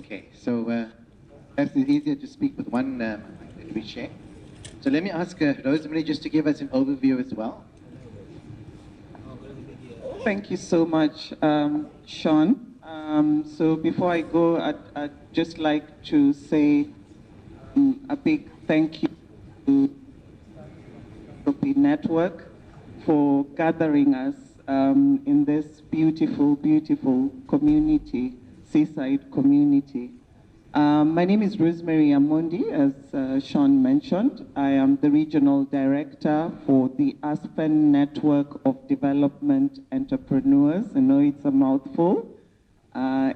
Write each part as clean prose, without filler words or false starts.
Okay, so perhaps it's easier to speak with one that we share. So let me ask Rosemary just to give us an overview as well. Thank you so much, Sean. So before I go, I'd just like to say a big thank you to the network for gathering us in this beautiful, beautiful community, seaside community. My name is Rosemary Amundi, as Sean mentioned. I am the Regional Director for the Aspen Network of Development Entrepreneurs. I know it's a mouthful.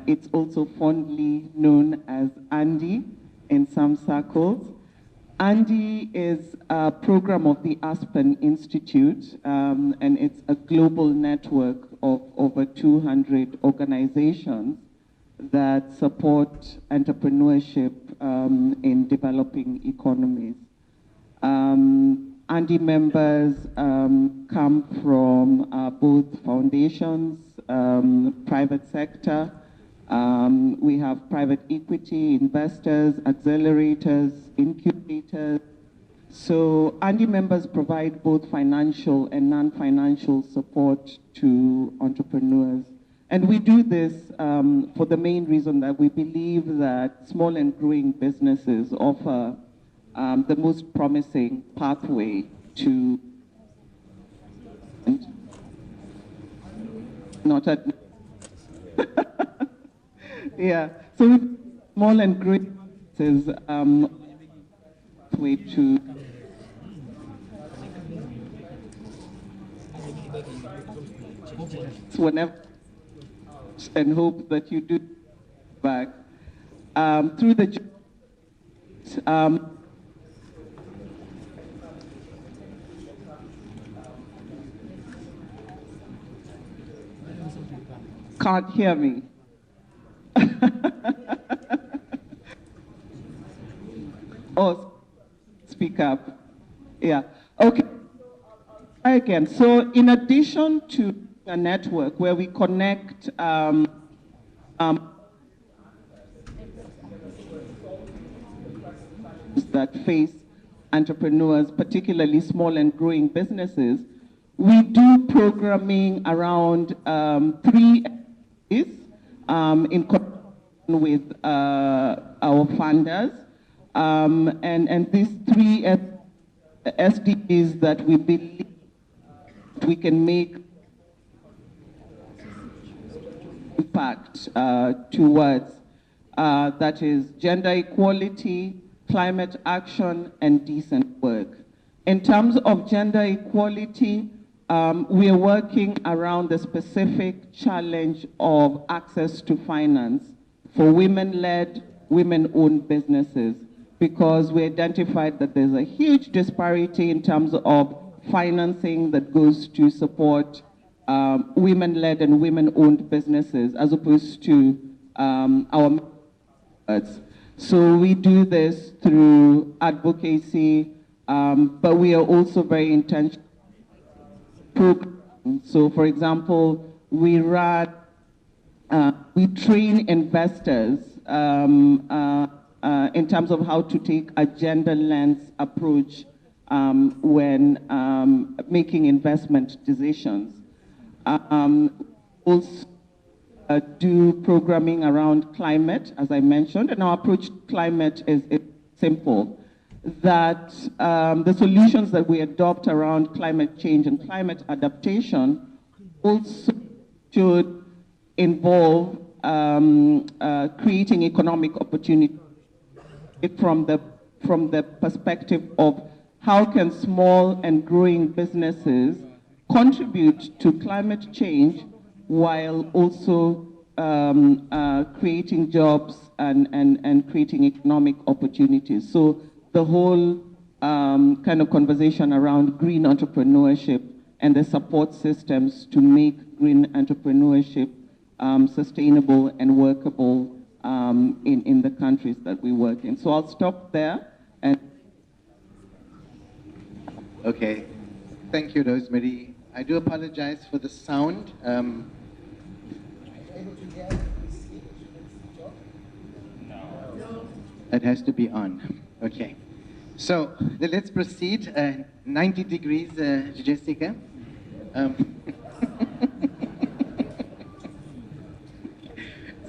It's also fondly known as ANDI in some circles. ANDI is a program of the Aspen Institute, and it's a global network of over 200 organizations that support entrepreneurship in developing economies. ANDI members come from both foundations, private sector. We have private equity, investors, accelerators, incubators. So ANDI members provide both financial and non-financial support to entrepreneurs. And we do this for the main reason that we believe that small and growing businesses offer the most promising pathway to not at yeah. So small and growing businesses way to whenever and hope that you do back through the can't hear me. Oh, speak up. Yeah. Okay. Again, so in addition to a network where we connect that face entrepreneurs, particularly small and growing businesses, we do programming around 3 areas in connection with our funders. And these 3 SDGs that we believe we can make impact towards, that is gender equality, climate action, and decent work. In terms of gender equality, we are working around the specific challenge of access to finance for women-led, women-owned businesses, because we identified that there's a huge disparity in terms of financing that goes to support women-led and women-owned businesses as opposed to our efforts. So we do this through advocacy, but we are also very intentional. So for example, we train investors in terms of how to take a gender lens approach when making investment decisions. Also do programming around climate, as I mentioned, and our approach to climate is simple. That the solutions that we adopt around climate change and climate adaptation also should involve creating economic opportunity from the perspective of how can small and growing businesses contribute to climate change while also creating jobs and creating economic opportunities. So the whole kind of conversation around green entrepreneurship and the support systems to make green entrepreneurship sustainable and workable in the countries that we work in. So I'll stop there. And okay, thank you, Rosemary. I do apologize for the sound. It has to be on. Okay. So let's proceed. 90 degrees, Jessica.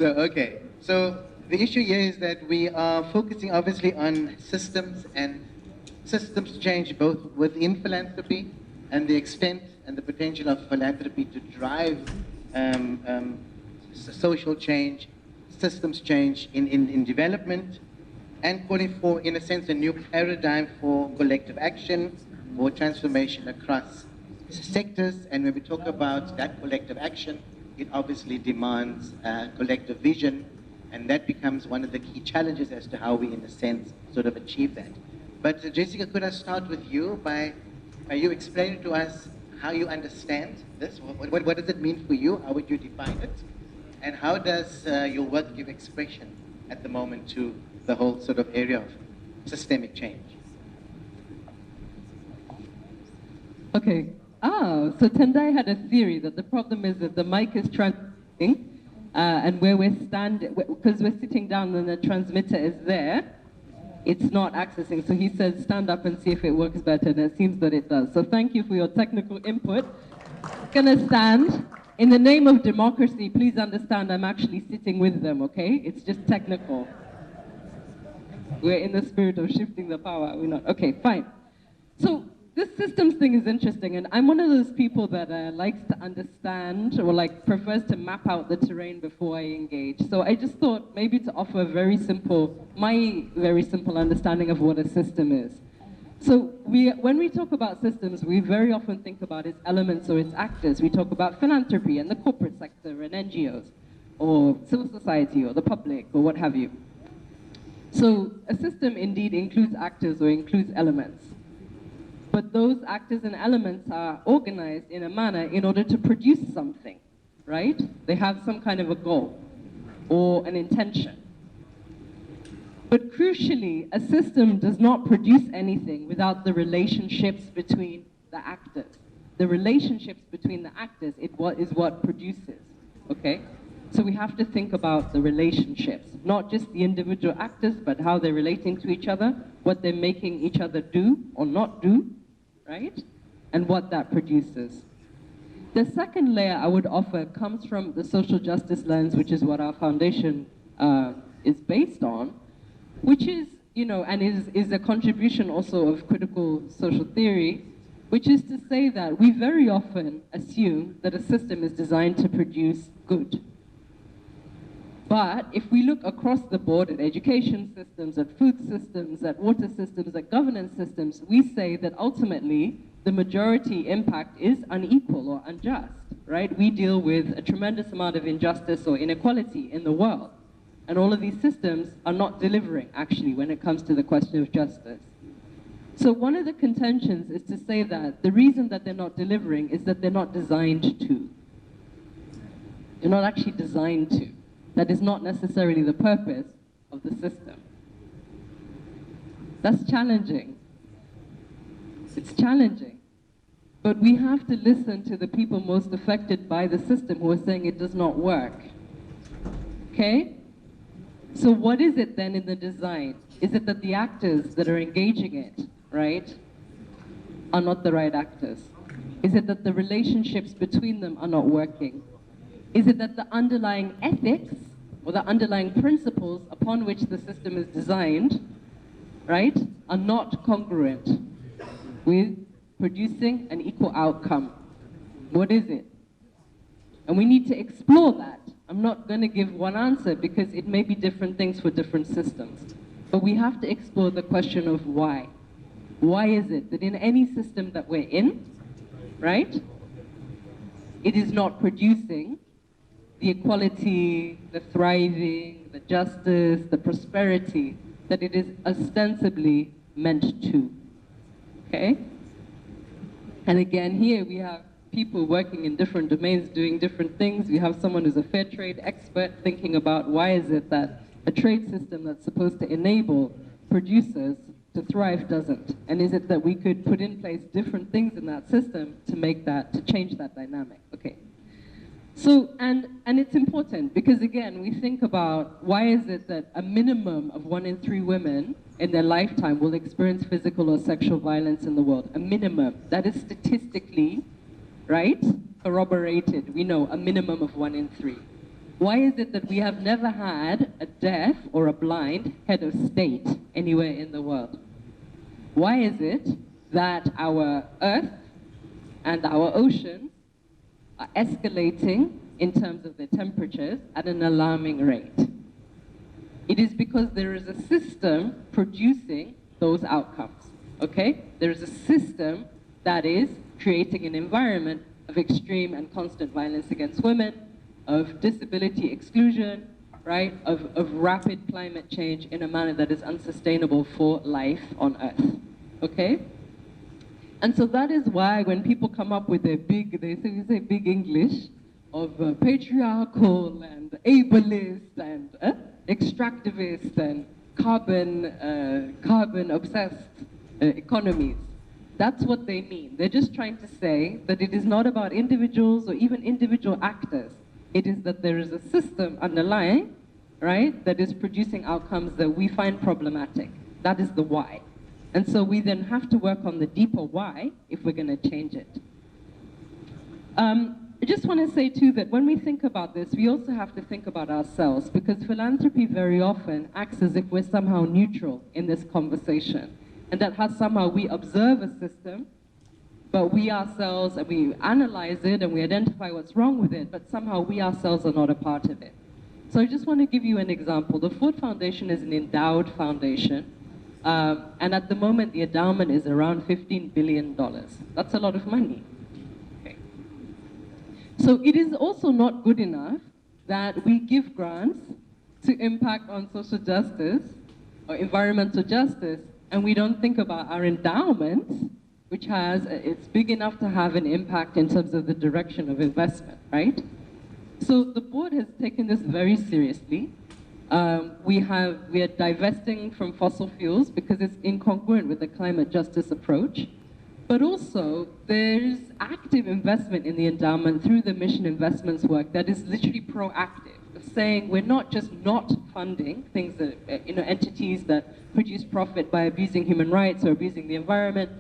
Okay. So the issue here is that we are focusing obviously on systems and systems change both within philanthropy and the extent and the potential of philanthropy to drive social change, systems change in development, and calling for, in a sense, a new paradigm for collective action or transformation across sectors. And when we talk about that collective action, it obviously demands collective vision, and that becomes one of the key challenges as to how we, in a sense, sort of achieve that. But Jessica, could I start with you by you explaining to us how you understand this? What does it mean for you? How would you define it? And how does your work give expression at the moment to the whole sort of area of systemic change? Okay. So Tendai had a theory that the problem is that the mic is transmitting, and where we're standing, because we're sitting down and the transmitter is there, it's not accessing. So he says, stand up and see if it works better, and it seems that it does. So thank you for your technical input. I'm gonna stand. In the name of democracy, please understand I'm actually sitting with them, okay? It's just technical. We're in the spirit of shifting the power, are we not? Okay, fine. So this systems thing is interesting, and I'm one of those people that likes to understand or prefers to map out the terrain before I engage. So I just thought maybe to offer my very simple understanding of what a system is. So when we talk about systems, we very often think about its elements or its actors. We talk about philanthropy and the corporate sector and NGOs, or civil society or the public or what have you. So a system indeed includes actors or includes elements. But those actors and elements are organized in a manner in order to produce something, right? They have some kind of a goal or an intention. But crucially, a system does not produce anything without the relationships between the actors. The relationships between the actors is what produces, okay? So we have to think about the relationships, not just the individual actors, but how they're relating to each other, what they're making each other do or not do, right? And what that produces. The second layer I would offer comes from the social justice lens, which is what our foundation is based on, which is, and is a contribution also of critical social theory, which is to say that we very often assume that a system is designed to produce good. But if we look across the board at education systems, at food systems, at water systems, at governance systems, we say that ultimately the majority impact is unequal or unjust, right? We deal with a tremendous amount of injustice or inequality in the world. And all of these systems are not delivering, actually, when it comes to the question of justice. So one of the contentions is to say that the reason that they're not delivering is that they're not designed to. They're not actually designed to. That is not necessarily the purpose of the system. That's challenging. It's challenging. But we have to listen to the people most affected by the system who are saying it does not work. Okay? So what is it then in the design? Is it that the actors that are engaging it, right, are not the right actors? Is it that the relationships between them are not working? Is it that the underlying ethics or the underlying principles upon which the system is designed, right, are not congruent with producing an equal outcome? What is it? And we need to explore that. I'm not going to give one answer because it may be different things for different systems. But we have to explore the question of why. Why is it that in any system that we're in, right, it is not producing the equality, the thriving, the justice, the prosperity that it is ostensibly meant to, okay? And again, here we have people working in different domains doing different things. We have someone who's a fair trade expert thinking about why is it that a trade system that's supposed to enable producers to thrive doesn't? And is it that we could put in place different things in that system to make that, to change that dynamic? Okay. So, and it's important because again, we think about why is it that a minimum of 1 in 3 women in their lifetime will experience physical or sexual violence in the world? A minimum. That is statistically, right, corroborated. We know a minimum of 1 in 3. Why is it that we have never had a deaf or a blind head of state anywhere in the world? Why is it that our earth and our oceans are escalating in terms of their temperatures at an alarming rate? It is because there is a system producing those outcomes, okay? There is a system that is creating an environment of extreme and constant violence against women, of disability exclusion, right? Of rapid climate change in a manner that is unsustainable for life on Earth, okay? And so that is why when people come up with their big, they say big English of patriarchal and ableist and extractivist and carbon obsessed economies. That's what they mean. They're just trying to say that it is not about individuals or even individual actors. It is that there is a system underlying, right, that is producing outcomes that we find problematic. That is the why. And so we then have to work on the deeper why if we're going to change it. I just want to say too that when we think about this, we also have to think about ourselves, because philanthropy very often acts as if we're somehow neutral in this conversation, and that how somehow we observe a system, but we ourselves, and we analyze it and we identify what's wrong with it, but somehow we ourselves are not a part of it. So I just want to give you an example. The Ford Foundation is an endowed foundation, and at the moment the endowment is around $15 billion. That's a lot of money. Okay. So it is also not good enough that we give grants to impact on social justice or environmental justice, and we don't think about our endowment, which it's big enough to have an impact in terms of the direction of investment, right? So the board has taken this very seriously. We are divesting from fossil fuels because it's incongruent with the climate justice approach. But also, there's active investment in the endowment through the mission investments work that is literally proactive, of saying we're not just not funding things that, entities that produce profit by abusing human rights or abusing the environment,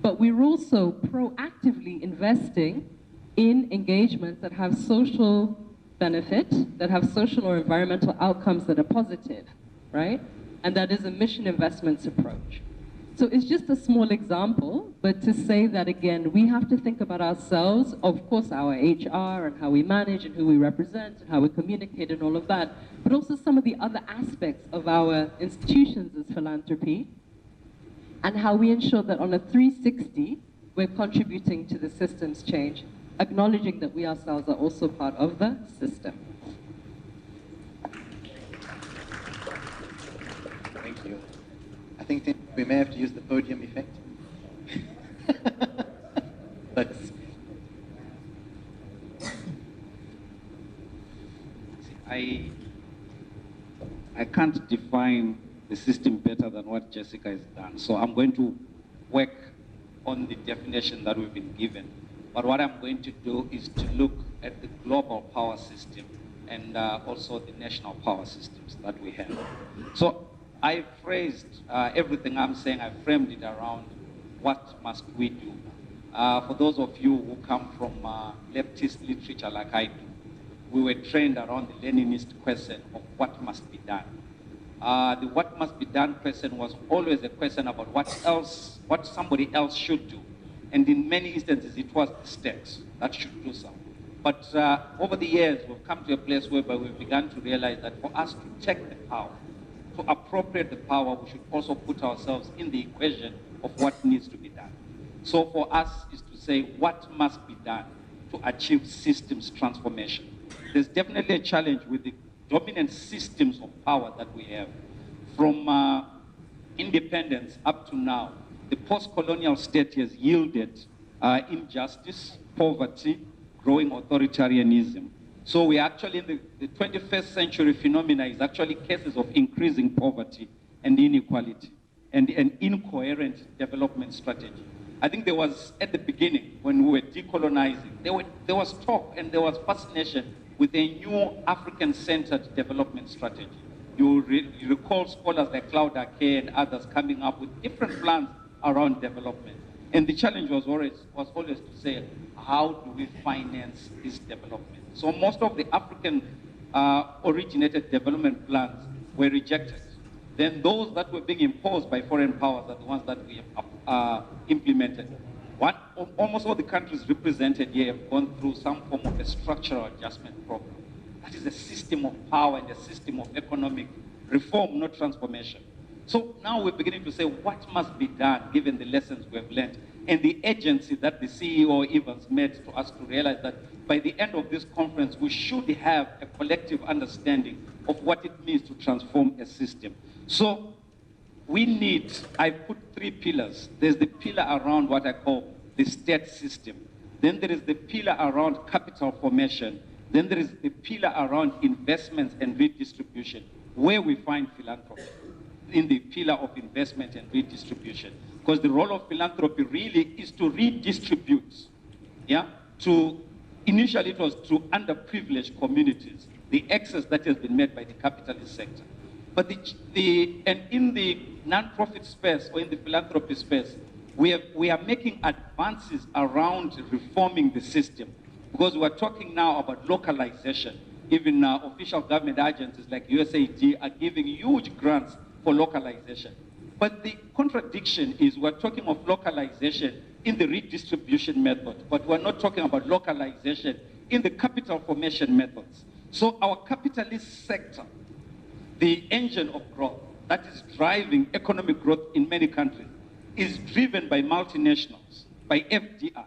but we're also proactively investing in engagements that have social benefit, that have social or environmental outcomes that are positive, right? And that is a mission investments approach. So it's just a small example, but to say that again, we have to think about ourselves, of course our HR and how we manage and who we represent and how we communicate and all of that, but also some of the other aspects of our institutions as philanthropy, and how we ensure that on a 360, we're contributing to the system's change, acknowledging that we ourselves are also part of the system. Thank you. I think we may have to use the podium effect. But I can't define the system better than what Jessica has done. So I'm going to work on the definition that we've been given. But what I'm going to do is to look at the global power system and also the national power systems that we have. So I phrased everything I'm saying, I framed it around what must we do. For those of you who come from leftist literature like I do, we were trained around the Leninist question of what must be done. The what must be done question was always a question about what somebody else should do. And in many instances, it was the state that should do so. But over the years, we've come to a place whereby we've begun to realize that for us to take the power, to appropriate the power, we should also put ourselves in the equation of what needs to be done. So for us is to say what must be done to achieve systems transformation. There's definitely a challenge with the dominant systems of power that we have. From independence up to now, the post-colonial state has yielded injustice, poverty, growing authoritarianism. So we actually, in the 21st century phenomena is actually cases of increasing poverty and inequality and an incoherent development strategy. I think there was, at the beginning, when we were decolonizing, there was talk and there was fascination with a new African-centered development strategy. You recall scholars like Claude Ake and others coming up with different plans around development. And the challenge was always to say, how do we finance this development? So most of the African originated development plans were rejected. Then those that were being imposed by foreign powers are the ones that we have implemented. Almost all the countries represented here have gone through some form of a structural adjustment program. That is a system of power and a system of economic reform, not transformation. So now we're beginning to say what must be done given the lessons we have learned and the agency that the CEO Evans made to us to realize that by the end of this conference, we should have a collective understanding of what it means to transform a system. So we need, I put 3 pillars. There's the pillar around what I call the state system. Then there is the pillar around capital formation. Then there is the pillar around investments and redistribution, where we find philanthropy in the pillar of investment and redistribution. Because the role of philanthropy really is to redistribute, yeah? Initially it was to underprivileged communities, the excess that has been made by the capitalist sector. But in the non-profit space or in the philanthropy space, we are making advances around reforming the system, because we're talking now about localization. Even official government agencies like USAID are giving huge grants for localization. But the contradiction is we're talking of localization in the redistribution method, but we're not talking about localization in the capital formation methods. So our capitalist sector, the engine of growth that is driving economic growth in many countries, is driven by multinationals, by FDI.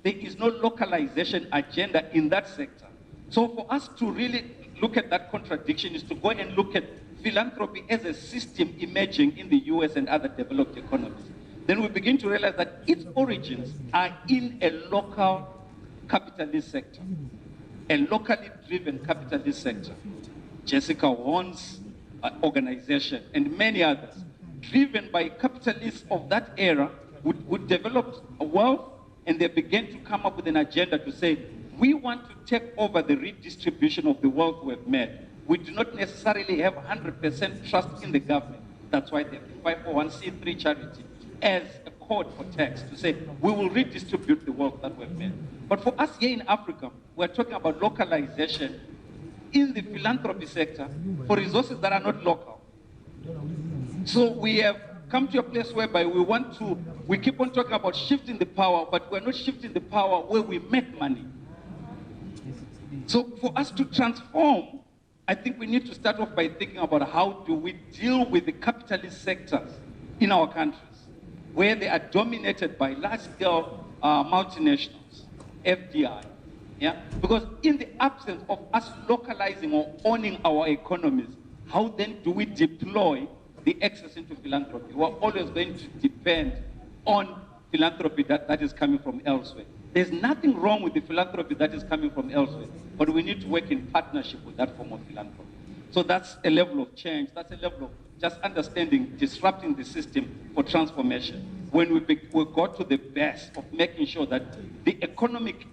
There is no localization agenda in that sector. So for us to really look at that contradiction is to go and look at philanthropy as a system emerging in the US and other developed economies. Then we begin to realize that its origins are in a local capitalist sector, a locally driven capitalist sector. Jessica Warren's organization and many others, driven by capitalists of that era, would develop a wealth, and they began to come up with an agenda to say, we want to take over the redistribution of the wealth we've made. We do not necessarily have 100% trust in the government. That's why they have 501c3 charity as a code for tax to say, we will redistribute the wealth that we've made. But for us here in Africa, we're talking about localization in the philanthropy sector for resources that are not local. So we have come to a place whereby we keep on talking about shifting the power, but we're not shifting the power where we make money. So for us to transform, I think we need to start off by thinking about how do we deal with the capitalist sectors in our countries, where they are dominated by large-scale multinationals, FDI. Yeah? Because in the absence of us localizing or owning our economies, how then do we deploy the excess into philanthropy? We're always going to depend on philanthropy that is coming from elsewhere. There's nothing wrong with the philanthropy that is coming from elsewhere, but we need to work in partnership with that form of philanthropy. So that's a level of change. That's a level of just understanding, disrupting the system for transformation. When we got to the best of making sure that the economic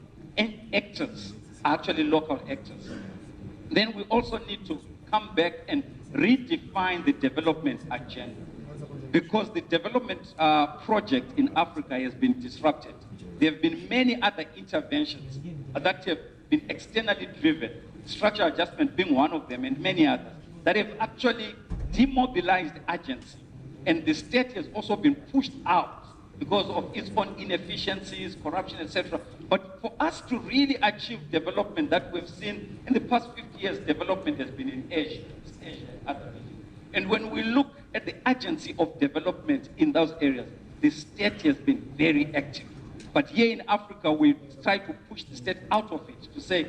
actors are actually local actors. Then we also need to come back and redefine the development agenda, because the development project in Africa has been disrupted. There have been many other interventions that have been externally driven, structural adjustment being one of them, and many others, that have actually demobilized agency. And the state has also been pushed out because of its own inefficiencies, corruption, etc. But for us to really achieve development that we've seen in the past 50 years, development has been in Asia and other regions. And when we look at the agency of development in those areas, the state has been very active. But here in Africa, we try to push the state out of it to say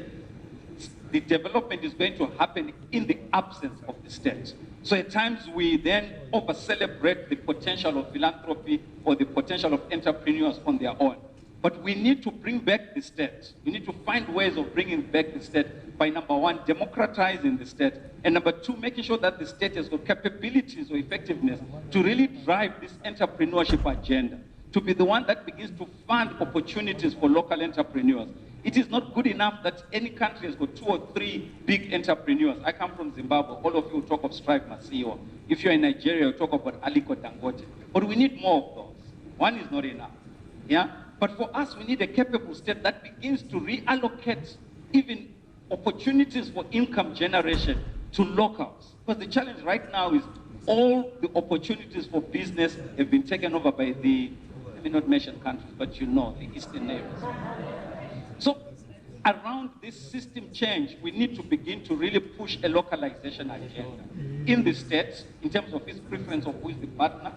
the development is going to happen in the absence of the state. So at times we then over-celebrate the potential of philanthropy or the potential of entrepreneurs on their own. But we need to bring back the state. We need to find ways of bringing back the state by, number one, democratizing the state, and number two, making sure that the state has got capabilities or effectiveness to really drive this entrepreneurship agenda, to be the one that begins to fund opportunities for local entrepreneurs. It is not good enough that any country has got 2 or 3 big entrepreneurs. I come from Zimbabwe. All of you talk of Strive Masio. If you're in Nigeria, you talk about Aliko Dangote. But we need more of those. One is not enough. Yeah? But for us, we need a capable state that begins to reallocate even opportunities for income generation to locals. Because the challenge right now is all the opportunities for business have been taken over by the, let me not mention countries, but you know, the Eastern neighbors. So around this system change, we need to begin to really push a localization agenda in the states in terms of its preference of who is the partner.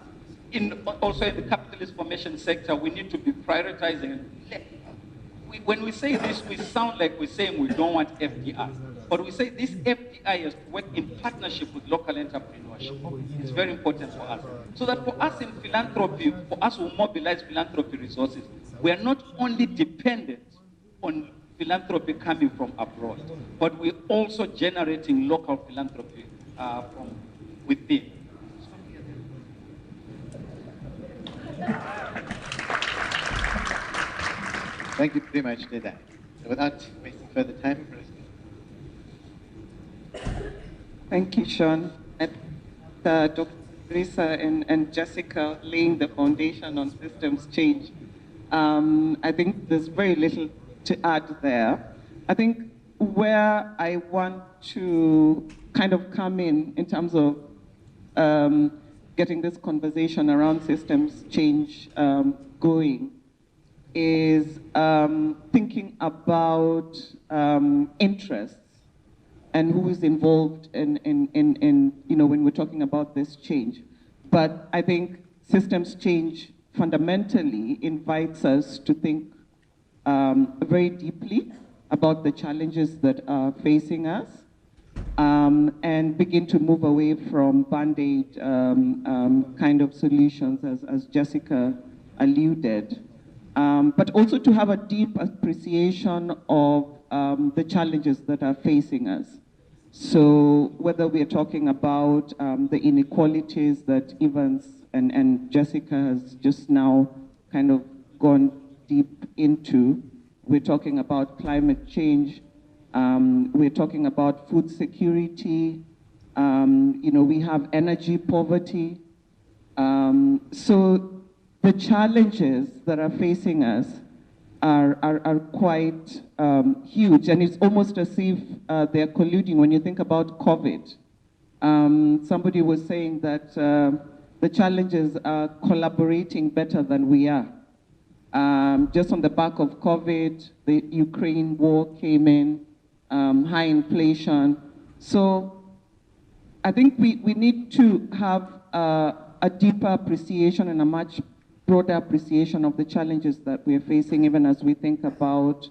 Also in the capitalist formation sector, we need to be prioritizing. When we say this, we sound like we're saying we don't want FDI. But we say this FDI has to work in partnership with local entrepreneurship. It's very important for us. So that for us in philanthropy, for us who mobilize philanthropy resources, we are not only dependent on philanthropy coming from abroad, but we're also generating local philanthropy from within. Thank you very much, Neda. So without wasting further time, Thank you, Sean. And Dr. Teresa and Jessica laying the foundation on systems change. I think there's very little to add there. I think where I want to kind of come in terms of getting this conversation around systems change going is thinking about interests and who is involved in you know, when we're talking about this change. But I think systems change fundamentally invites us to think very deeply about the challenges that are facing us and begin to move away from Band-Aid kind of solutions, as Jessica alluded, but also to have a deep appreciation of the challenges that are facing us. So whether we are talking about the inequalities that Evans and Jessica has just now kind of gone deep into, we're talking about climate change, we're talking about food security, you know, we have energy poverty. So the challenges that are facing us are quite huge, and it's almost as if they're colluding. When you think about COVID, somebody was saying that the challenges are collaborating better than we are. Just on the back of COVID, the Ukraine war came in, high inflation. So I think we need to have a deeper appreciation and a much broader appreciation of the challenges that we're facing, even as we think about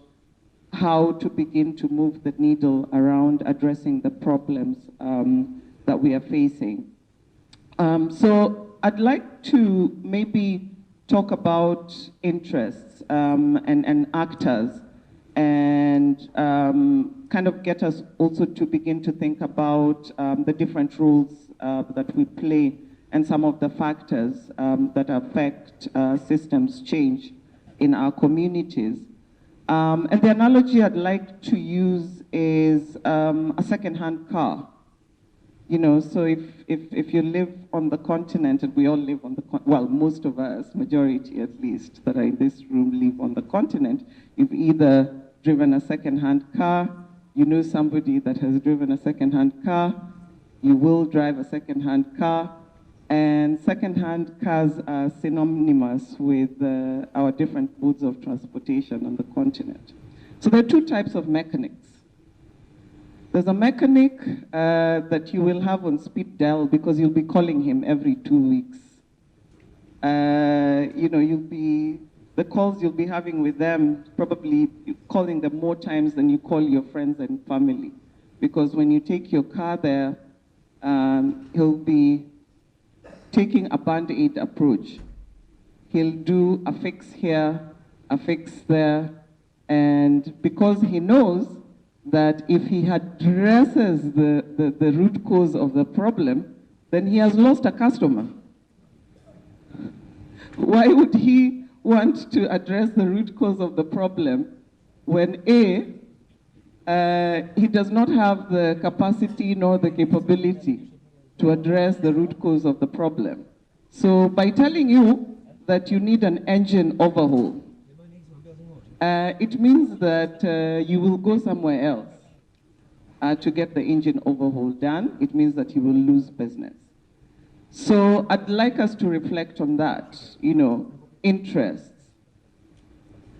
how to begin to move the needle around addressing the problems that we are facing. So I'd like to maybe talk about interests and actors, and kind of get us also to begin to think about the different roles that we play and some of the factors that affect systems change in our communities. And the analogy I'd like to use is a second-hand car. You know, so if you live on the continent, and we all live on the well, most of us, majority at least, that are in this room live on the continent, you've either driven a second-hand car, you know somebody that has driven a second-hand car, you will drive a second-hand car, and second-hand cars are synonymous with our different modes of transportation on the continent. So there are two types of mechanics. There's a mechanic that you will have on speed dial because you'll be calling him every 2 weeks. You know, the calls you'll be having with them, probably calling them more times than you call your friends and family. Because when you take your car there, he'll be taking a Band-Aid approach. He'll do a fix here, a fix there, and because he knows that if he addresses the root cause of the problem, then he has lost a customer. Why would he want to address the root cause of the problem when A, he does not have the capacity nor the capability to address the root cause of the problem? So by telling you that you need an engine overhaul, it means that you will go somewhere else to get the engine overhaul done. It means that you will lose business. So I'd like us to reflect on that, interests.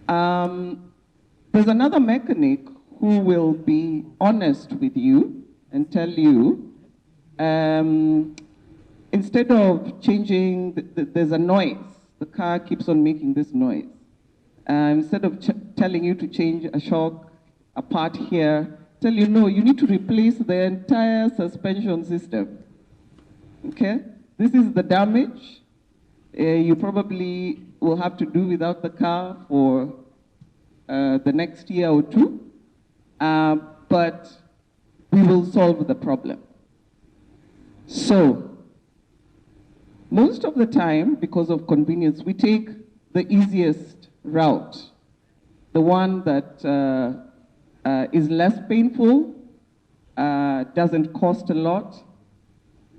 There's another mechanic who will be honest with you and tell you, instead of changing, there's a noise. The car keeps on making this noise. Instead of telling you to change a shock, a part here, tell you, no, you need to replace the entire suspension system. Okay? This is the damage. You probably will have to do without the car for the next year or two, but we will solve the problem. So, most of the time, because of convenience, we take the easiest route, the one that is less painful, doesn't cost a lot,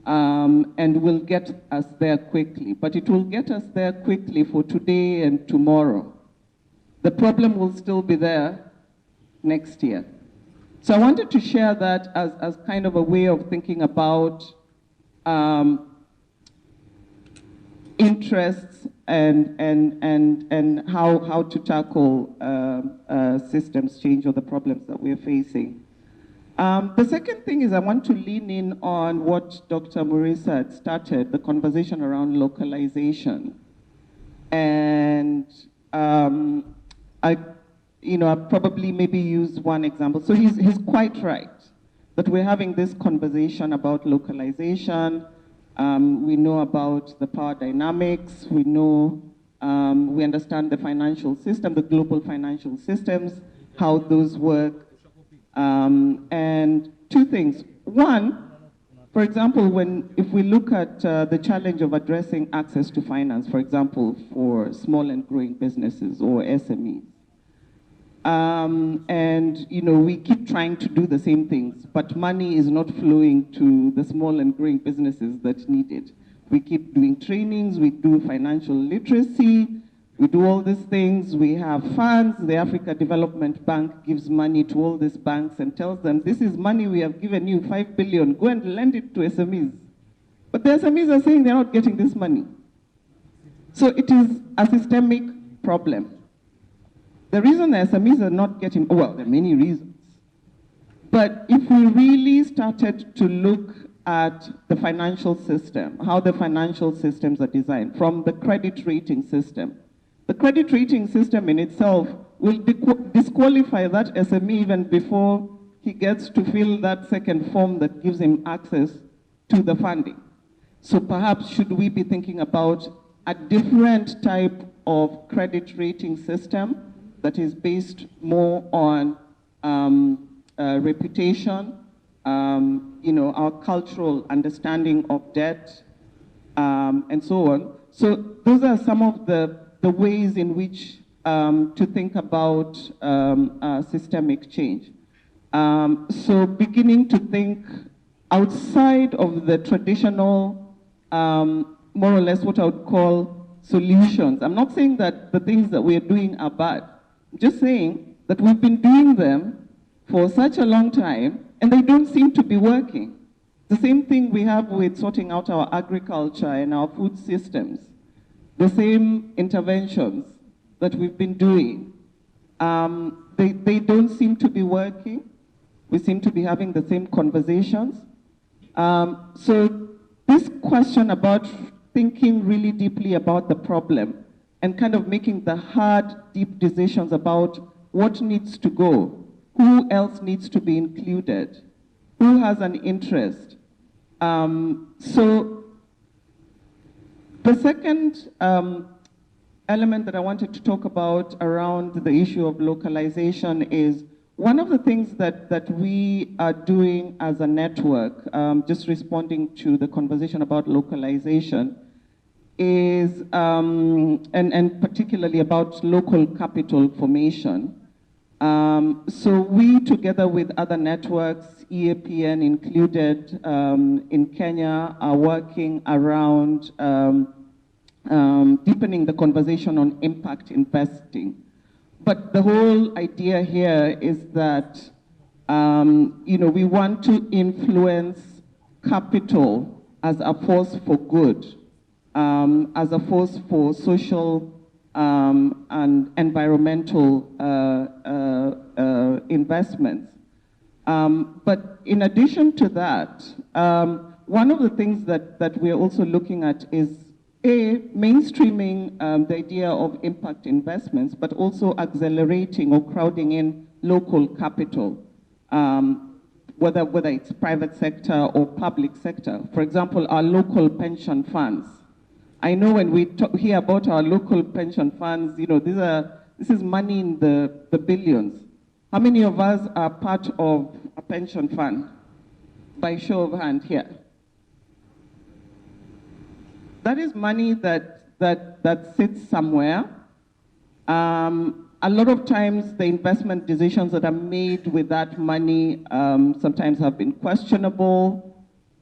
and will get us there quickly. But it will get us there quickly for today and tomorrow. The problem will still be there next year. So I wanted to share that as kind of a way of thinking about interests and how to tackle systems change or the problems that we're facing. The second thing is I want to lean in on what Dr. Marisa had started, the conversation around localization. And I probably maybe use one example. So he's quite right that we're having this conversation about localization. We know about the power dynamics. We know, we understand the financial system, the global financial systems, how those work. And two things. One, for example, if we look at the challenge of addressing access to finance, for example, for small and growing businesses or SMEs, and we keep trying to do the same things, but money is not flowing to the small and growing businesses that need it. We keep doing trainings, we do financial literacy, we do all these things, we have funds. The Africa Development Bank gives money to all these banks and tells them, this is money we have given you, 5 billion, go and lend it to SMEs. But the SMEs are saying they're not getting this money. So it is a systemic problem. The reason the SMEs are not getting, well, there are many reasons. But if we really started to look at the financial system, how the financial systems are designed, from the credit rating system, the credit rating system in itself will disqualify that SME even before he gets to fill that second form that gives him access to the funding. So perhaps should we be thinking about a different type of credit rating system that is based more on reputation, our cultural understanding of debt, and so on. So those are some of the ways in which to think about systemic change. So beginning to think outside of the traditional, more or less what I would call solutions. I'm not saying that the things that we're doing are bad. I'm just saying that we've been doing them for such a long time and they don't seem to be working. The same thing we have with sorting out our agriculture and our food systems. The same interventions that we've been doing, they don't seem to be working. We seem to be having the same conversations. So this question about thinking really deeply about the problem and kind of making the hard, deep decisions about what needs to go, who else needs to be included, who has an interest. So the second element that I wanted to talk about around the issue of localization is one of the things that we are doing as a network, just responding to the conversation about localization, is, and particularly about local capital formation. So we, together with other networks, EAPN included, in Kenya, are working around deepening the conversation on impact investing. But the whole idea here is that we want to influence capital as a force for good, as a force for social and environmental investments. But in addition to that, one of the things that we're also looking at is mainstreaming the idea of impact investments, but also accelerating or crowding in local capital, whether it's private sector or public sector. For example, our local pension funds. I know when we hear about our local pension funds, this is money in the billions. How many of us are part of a pension fund? By show of hand here. That is money that sits somewhere. A lot of times the investment decisions that are made with that money sometimes have been questionable.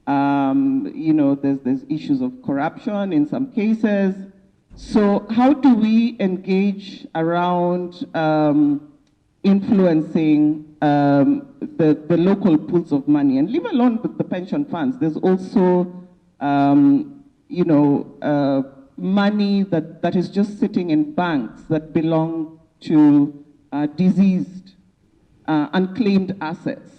There's issues of corruption in some cases. So how do we engage around influencing the local pools of money? And leave alone the pension funds, there's also money that is just sitting in banks that belong to diseased, unclaimed assets.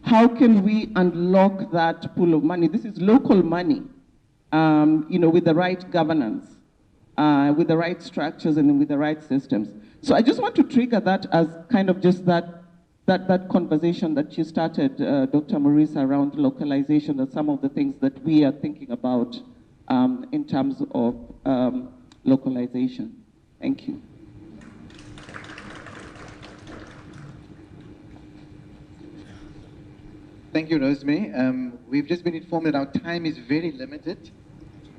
How can we unlock that pool of money? This is local money, with the right governance, with the right structures and with the right systems. So I just want to trigger that as kind of just that conversation that you started, Dr. Maurice, around localization and some of the things that we are thinking about in terms of localization. Thank you. Thank you, Rosemary. We've just been informed that our time is very limited,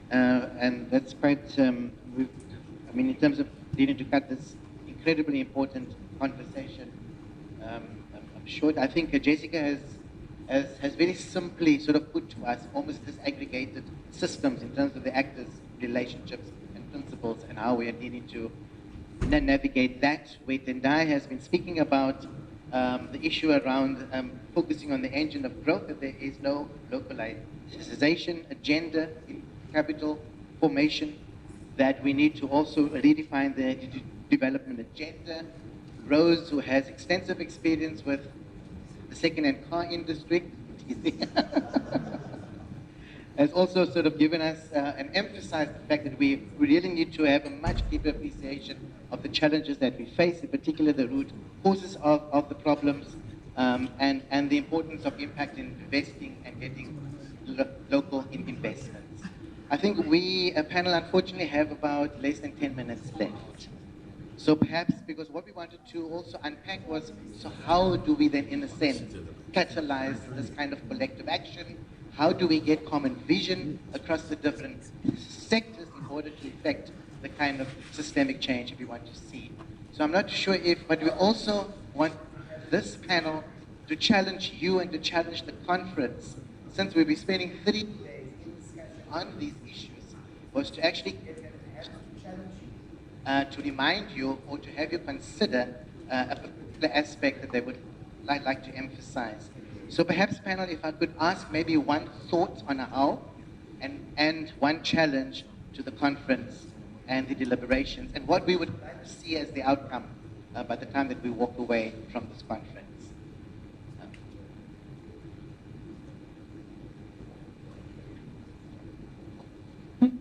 and that's quite, in terms of needing to cut this incredibly important conversation short. I think Jessica has very simply sort of put to us almost disaggregated systems in terms of the actors' relationships and principles and how we are needing to navigate that. Where Tendai has been speaking about the issue around focusing on the engine of growth, that there is no localization agenda in capital formation, that we need to also redefine the development agenda. Rose, who has extensive experience with the second-hand car industry, has also sort of given us and emphasized the fact that we really need to have a much deeper appreciation of the challenges that we face, in particular the root causes of the problems, and the importance of impact in investing and getting local investments. I think we, a panel, unfortunately have about less than 10 minutes left. So perhaps, because what we wanted to also unpack was, so how do we then, in a sense, catalyze this kind of collective action? How do we get common vision across the different sectors in order to effect the kind of systemic change that we want to see? So I'm not sure if, but we also want this panel to challenge you and to challenge the conference, since we'll be spending 3 days on these issues, was to actually to remind you or to have you consider a particular aspect that they would like to emphasize. So perhaps, panel, if I could ask maybe one thought on how and one challenge to the conference and the deliberations, and what we would like to see as the outcome by the time that we walk away from this conference.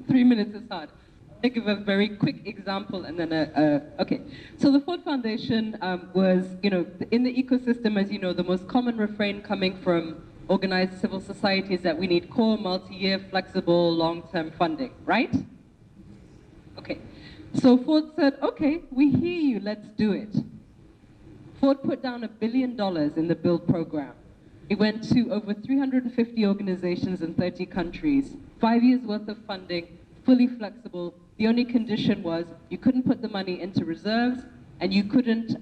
3 minutes is hard. I'll give a very quick example and then okay. So the Ford Foundation was, in the ecosystem, as you know, the most common refrain coming from organized civil society is that we need core, multi-year, flexible, long-term funding, right? Okay. So Ford said, okay, we hear you, let's do it. Ford put down $1 billion in the BUILD program. It went to over 350 organizations in 30 countries, 5 years worth of funding, fully flexible. The only condition was you couldn't put the money into reserves, and you couldn't,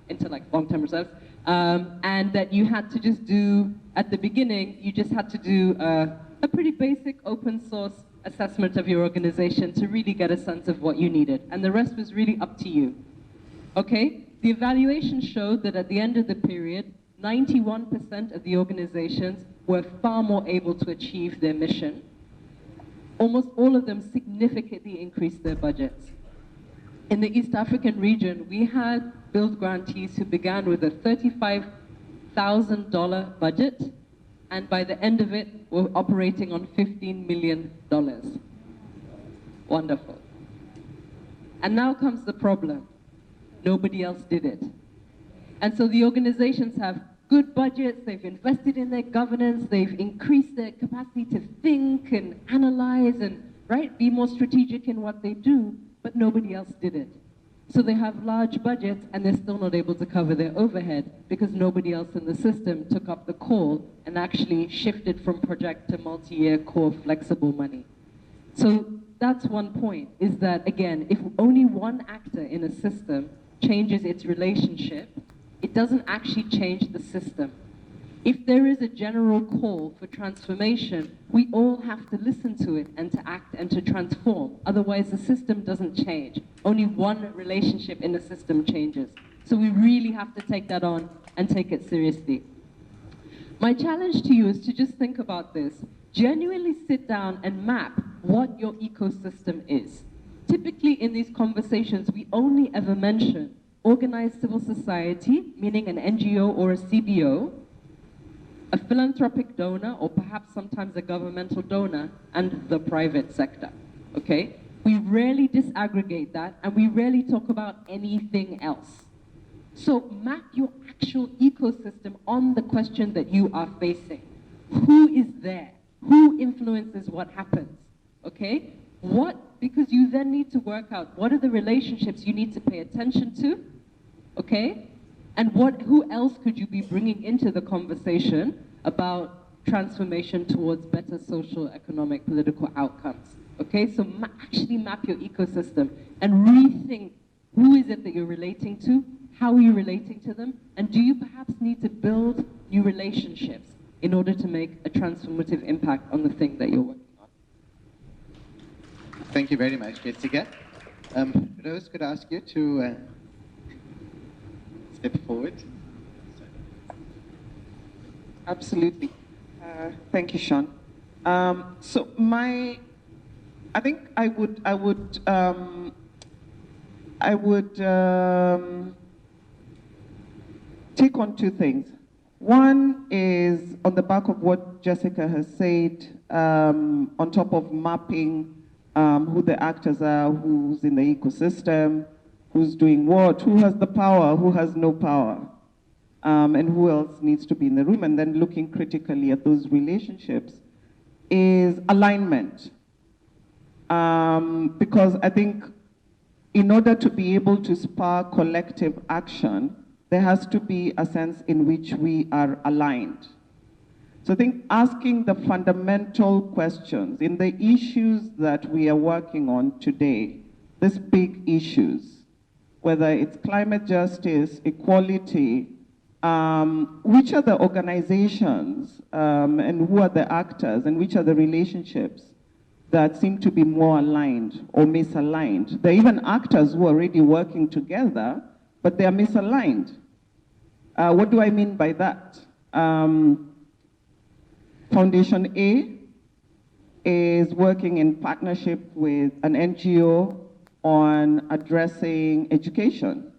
into like long-term reserves, and that you had to just do, at the beginning, you just had to do a pretty basic open source assessment of your organization to really get a sense of what you needed. And the rest was really up to you. Okay? The evaluation showed that at the end of the period, 91% of the organizations were far more able to achieve their mission. Almost all of them significantly increased their budgets. In the East African region, we had build grantees who began with a $35,000 budget, and by the end of it, were operating on $15 million. Wonderful. And now comes the problem. Nobody else did it. And so the organizations have good budgets, they've invested in their governance, they've increased their capacity to think and analyze and, right, be more strategic in what they do, but nobody else did it. So they have large budgets and they're still not able to cover their overhead because nobody else in the system took up the call and actually shifted from project to multi-year core flexible money. So that's one point, is that, again, if only one actor in a system changes its relationship, it doesn't actually change the system. If there is a general call for transformation, we all have to listen to it and to act and to transform. Otherwise, the system doesn't change. Only one relationship in the system changes. So we really have to take that on and take it seriously. My challenge to you is to just think about this. Genuinely sit down and map what your ecosystem is. Typically in these conversations, we only ever mention organized civil society, meaning an NGO or a CBO, a philanthropic donor, or perhaps sometimes a governmental donor, and the private sector, okay? We rarely disaggregate that, and we rarely talk about anything else. So map your actual ecosystem on the question that you are facing. Who is there? Who influences what happens, okay? Because you then need to work out what are the relationships you need to pay attention to, okay? And who else could you be bringing into the conversation about transformation towards better social, economic, political outcomes? Okay, so actually map your ecosystem and rethink who is it that you're relating to, how are you relating to them, and do you perhaps need to build new relationships in order to make a transformative impact on the thing that you're working on? Thank you very much, Jessica. Rose, could I ask you to step forward? Absolutely. Thank you, Sean. So I think I would take on two things. One is on the back of what Jessica has said, on top of mapping who the actors are, who's in the ecosystem, who's doing what, who has the power, who has no power, and who else needs to be in the room, and then looking critically at those relationships, is alignment. Because I think in order to be able to spur collective action, there has to be a sense in which we are aligned. So I think asking the fundamental questions in the issues that we are working on today, these big issues, whether it's climate justice, equality, which are the organizations and who are the actors and which are the relationships that seem to be more aligned or misaligned. There are even actors who are already working together, but they are misaligned. What do I mean by that? Foundation A is working in partnership with an NGO on addressing education.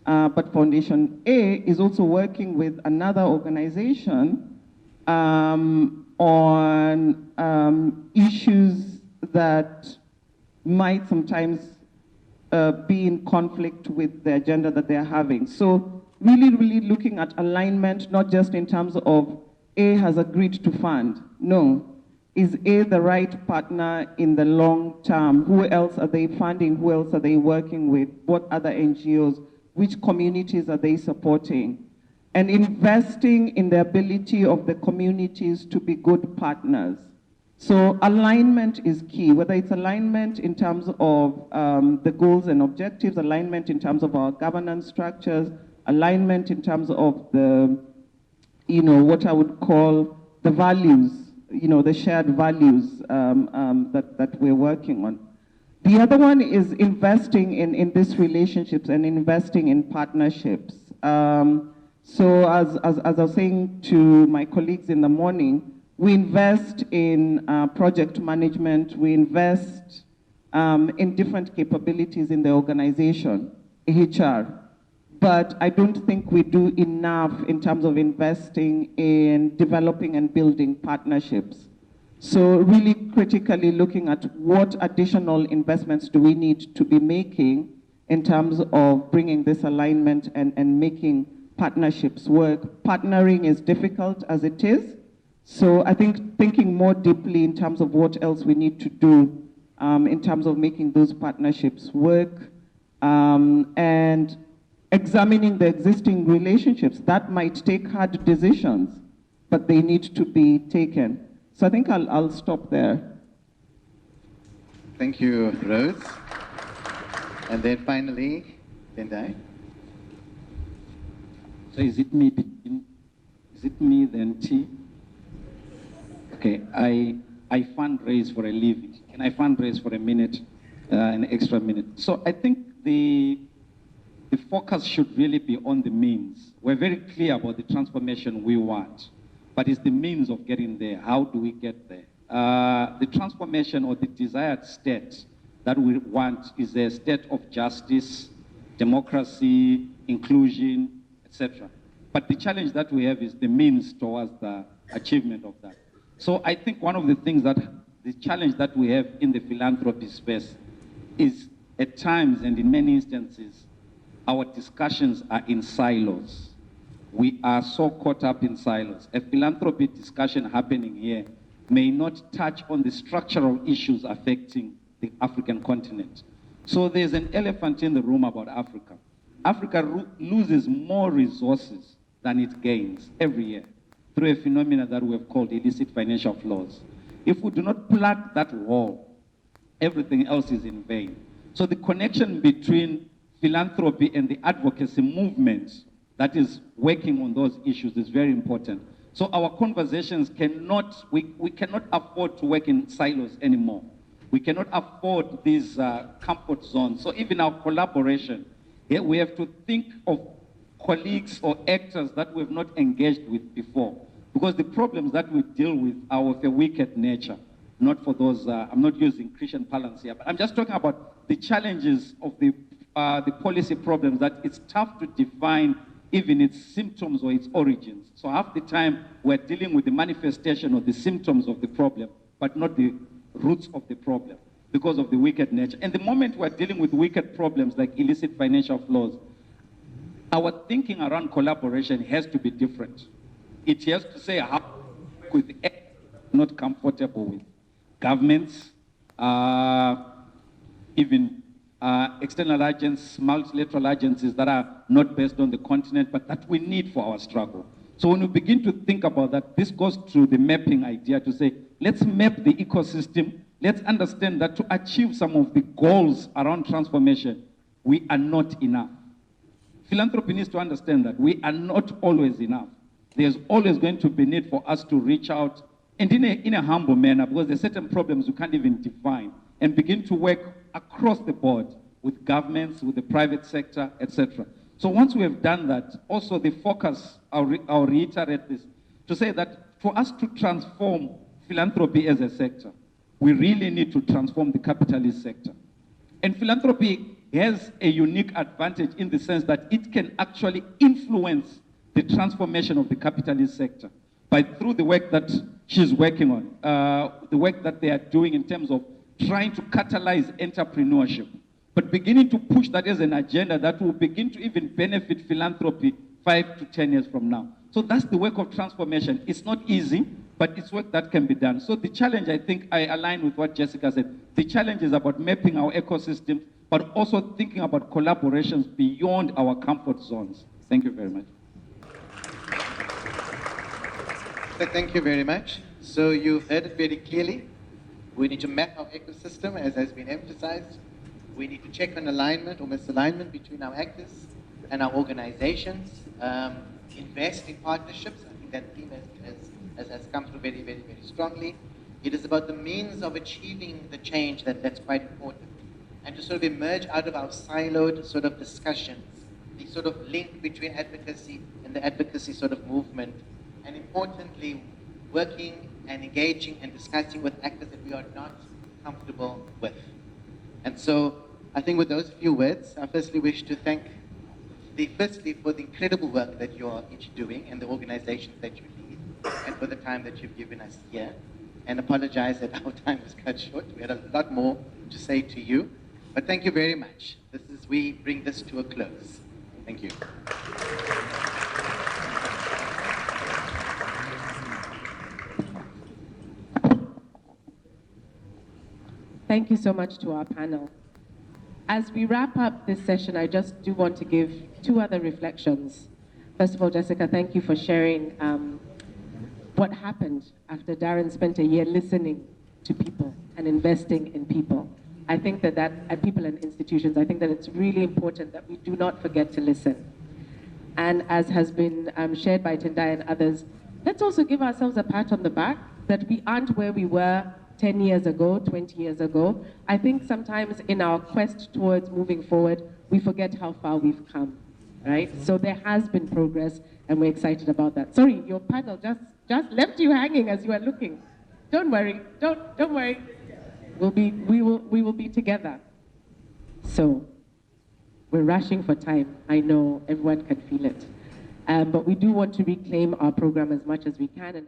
But Foundation A is also working with another organization on issues that might sometimes be in conflict with the agenda that they're having. So really looking at alignment, not just in terms of A has agreed to fund. No. Is A the right partner in the long term? Who else are they funding? Who else are they working with? What other NGOs? Which communities are they supporting? And investing in the ability of the communities to be good partners. So alignment is key, whether it's alignment in terms of the goals and objectives, alignment in terms of our governance structures, alignment in terms of the, what I would call the values, the shared values that we're working on. The other one is investing in these relationships and investing in partnerships. So as I was saying to my colleagues in the morning, we invest in project management, we invest in different capabilities in the organization, HR. But I don't think we do enough in terms of investing in developing and building partnerships. So really critically looking at what additional investments do we need to be making in terms of bringing this alignment and making partnerships work. Partnering is difficult as it is. So I think thinking more deeply in terms of what else we need to do in terms of making those partnerships work, and examining the existing relationships. That might take hard decisions, but they need to be taken. So I think I'll stop there. Thank you, Rose. And then finally, Tendai. So is it me then T? Okay, I fundraise for a living. Can I fundraise for a minute, an extra minute? So I think the focus should really be on the means. We're very clear about the transformation we want, but it's the means of getting there. How do we get there? The transformation or the desired state that we want is a state of justice, democracy, inclusion, etc. But the challenge that we have is the means towards the achievement of that. So I think one of the things the challenge that we have in the philanthropy space is at times and in many instances, our discussions are in silos. We are so caught up in silos. A philanthropy discussion happening here may not touch on the structural issues affecting the African continent. So there's an elephant in the room about Africa. Africa loses more resources than it gains every year through a phenomenon that we have called illicit financial flows. If we do not plug that wall, everything else is in vain. So the connection between philanthropy and the advocacy movement that is working on those issues is very important. So our conversations we cannot afford to work in silos anymore. We cannot afford these comfort zones. So even our collaboration, here we have to think of colleagues or actors that we have not engaged with before. Because the problems that we deal with are of a wicked nature. Not for those, I'm not using Christian parlance here, but I'm just talking about the challenges of the policy problems that it's tough to define even its symptoms or its origins. So half the time we're dealing with the manifestation or the symptoms of the problem, but not the roots of the problem because of the wicked nature. And the moment we're dealing with wicked problems like illicit financial flows, our thinking around collaboration has to be different. It has to say how with not comfortable with governments, even external agents, multilateral agencies that are not based on the continent, but that we need for our struggle. So when we begin to think about that, this goes to the mapping idea to say, let's map the ecosystem. Let's understand that to achieve some of the goals around transformation, we are not enough. Philanthropy needs to understand that we are not always enough. There's always going to be need for us to reach out, and in a humble manner, because there's certain problems we can't even define, and begin to work across the board with governments, with the private sector, etc. So once we have done that, also the focus, I'll reiterate this, to say that for us to transform philanthropy as a sector, we really need to transform the capitalist sector. And philanthropy has a unique advantage in the sense that it can actually influence the transformation of the capitalist sector through the work that she's working on, the work that they are doing in terms of trying to catalyze entrepreneurship, but beginning to push that as an agenda that will begin to even benefit philanthropy 5 to 10 years from now. So that's the work of transformation. It's not easy, but it's work that can be done. So the challenge, I think I align with what Jessica said. The challenge is about mapping our ecosystem, but also thinking about collaborations beyond our comfort zones. Thank you very much. Thank you very much. So you've heard it very clearly. We need to map our ecosystem, as has been emphasized. We need to check on alignment or misalignment between our actors and our organizations. Invest in partnerships. I think that theme has come through very, very, very strongly. It is about the means of achieving the change that's quite important. And to sort of emerge out of our siloed sort of discussions, the sort of link between advocacy and the advocacy sort of movement, and importantly, working and engaging and discussing with actors that we are not comfortable with. And so I think with those few words, I firstly wish to thank firstly for the incredible work that you're each doing and the organizations that you lead, and for the time that you've given us here. And apologize that our time was cut short. We had a lot more to say to you. But thank you very much. We bring this to a close. Thank you. Thank you so much to our panel. As we wrap up this session, I just do want to give two other reflections. First of all, Jessica, thank you for sharing what happened after Darren spent a year listening to people and investing in people. I think that at people and institutions, I think that it's really important that we do not forget to listen. And as has been shared by Tendai and others, let's also give ourselves a pat on the back that we aren't where we were 10 years ago, 20 years ago. I think sometimes in our quest towards moving forward, we forget how far we've come, right? So there has been progress, and we're excited about that. Sorry, your panel just left you hanging as you were looking. Don't worry, don't worry. We will be together. So we're rushing for time. I know everyone can feel it. But we do want to reclaim our program as much as we can. And